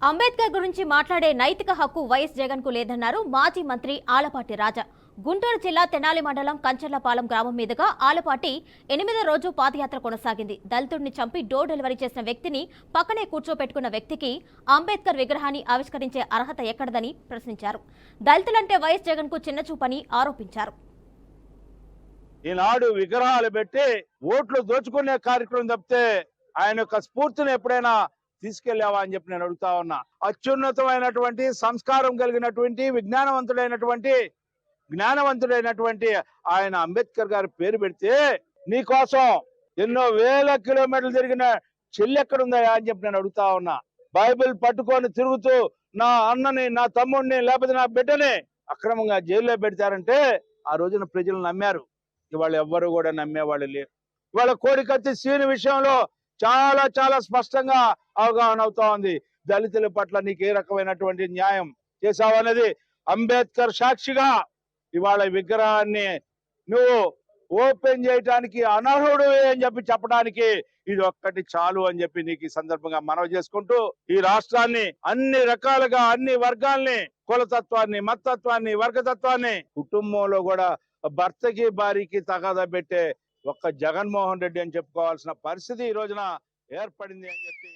అంబేద్కర్ గురించి మాట్లాడే నైతిక హక్కు వైఎస్ జగన్ కు లేదన్నారు మాజీ మంత్రి ఆలపాటి రాజా. గుంటూరు జిల్లా తెనాలి మండలం కంచర్లపాలెం గ్రామం మీదుగా ఆలపాటి 8వ రోజు పాదయాత్ర కొనసాగింది. దళితుడిని చంపి డోర్ డెలివరీ చేసిన వ్యక్తిని పక్కనే కూర్చోపెట్టుకున్న వ్యక్తికి అంబేద్కర్ విగ్రహాన్ని ఆవిష్కరించే అర్హత ఎక్కడదని ప్రశ్నించారు. దళితులంటే వైఎస్ జగన్ కు చిన్నచూపని ఆరోపించారు. ఈనాడు విగ్రహాలు పెట్టి ఓట్లు దోచుకునే కార్యక్రమం తప్పితే ఆయన యొక్క స్ఫూర్తిని ఎప్పుడైనా తీసుకెళ్లావా అని చెప్పి నేను అడుగుతా ఉన్నా. అత్యున్నతమైనటువంటి సంస్కారం కలిగినటువంటి జ్ఞానవంతుడైనటువంటి ఆయన అంబేద్కర్ గారి పేరు పెడితే నీకోసం ఎన్నో వేల కిలోమీటర్లు తిరిగిన చెల్లి ఎక్కడుందా అని చెప్పి నేను అడుగుతా ఉన్నా. బైబిల్ పట్టుకొని తిరుగుతూ నా అన్నని, నా తమ్ముడిని, లేకపోతే నా బిడ్డని అక్రమంగా జైల్లో పెడతారంటే ఆ రోజున ప్రజలు నమ్మారు. ఇవాళ ఎవ్వరు కూడా నమ్మేవాళ్ళు లేరు. ఇవాళ కోడికత్తి సీని విషయంలో చాలా చాలా స్పష్టంగా అవగాహన అవుతా ఉంది. దళితుల పట్ల నీకు ఏ రకమైనటువంటి న్యాయం చేశావన్నది అంబేద్కర్ సాక్షిగా ఇవాళ విగ్రహాన్ని నువ్వు ఓపెన్ చేయడానికి అనర్హుడు అని చెప్పి చెప్పడానికి ఇది ఒక్కటి చాలు అని చెప్పి నీకు ఈ సందర్భంగా మనవి చేసుకుంటూ, ఈ రాష్ట్రాన్ని అన్ని రకాలుగా అన్ని వర్గాల్ని, కులతత్వాన్ని, మతత్వాన్ని, వర్గతత్వాన్ని, కుటుంబంలో కూడా భర్తకి భార్యకి తగాదా పెట్టే ఒక్క జగన్మోహన్ రెడ్డి అని చెప్పుకోవాల్సిన పరిస్థితి ఈ రోజున ఏర్పడింది అని చెప్పి